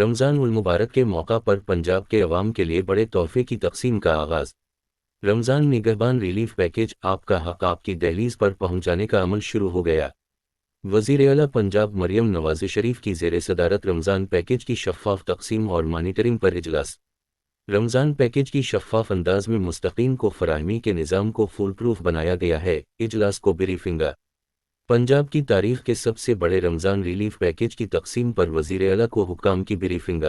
रमज़ान उल मुबारक के मौका पर पंजाब के अवाम के लिए बड़े तोहफे की तकसीम का आगाज़। रमज़ान निगहबान रिलीफ पैकेज आपका हक आपकी दहलीज पर पहुंचाने का अमल शुरू हो गया। वज़ीर आला पंजाब मरियम नवाज शरीफ की ज़ेर सदारत रमज़ान पैकेज की शफ़ाफ़ तकसीम और मॉनिटरिंग पर इजलास। रमज़ान पैकेज की शफ़ाफ़ अंदाज में मुस्तक़ीन को फ़राहमी के निज़ाम को फुल प्रूफ बनाया गया है। इजलास को ब्रीफिंग। पंजाब की तारीख के सबसे बड़े रमज़ान रिलीफ पैकेज की तकसीम पर वज़ीर आला को हुक्काम की ब्रीफिंग।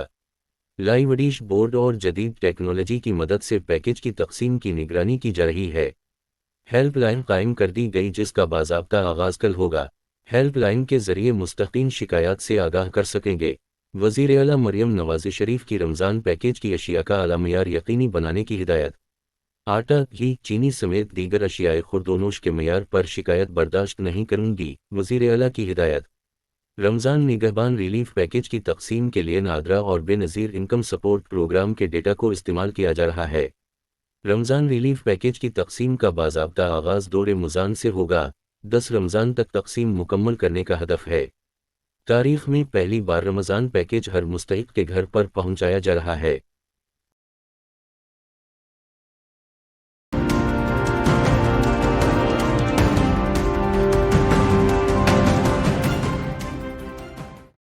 लाइव डिश बोर्ड और जदीद टेक्नोलॉजी की मदद से पैकेज की तकसीम की निगरानी की जा रही है। हेल्पलाइन कायम कर दी गई जिसका बाज़ाब्ता आगाज़ कल होगा। हेल्पलाइन के ज़रिए मुस्तक़ीन शिकायत से आगाह कर सकेंगे। वज़ीर आला मरियम नवाज शरीफ की रमज़ान पैकेज की अशिया का आला मयार यकीनी बनाने की हिदायत। आटा, घी, चीनी समेत दीगर अशियाए खुर्दोनोश के मयार पर शिकायत बर्दाश्त नहीं करूंगी, वज़ीर आला की हिदायत। रमज़ान निगहबान रिलीफ पैकेज की तकसीम के लिए नादरा और बेनज़ीर इनकम सपोर्ट प्रोग्राम के डेटा को इस्तेमाल किया जा रहा है। रमज़ान रिलीफ पैकेज की तकसीम का बाज़ाब्ता आगाज़ दौरे मुज़ान से होगा। 10 रमज़ान तक तकसीम मुकम्मल करने का हदफ है। तारीख़ में पहली बार रमज़ान पैकेज हर मुस्तहिक़ के घर पर पहुँचाया जा रहा है।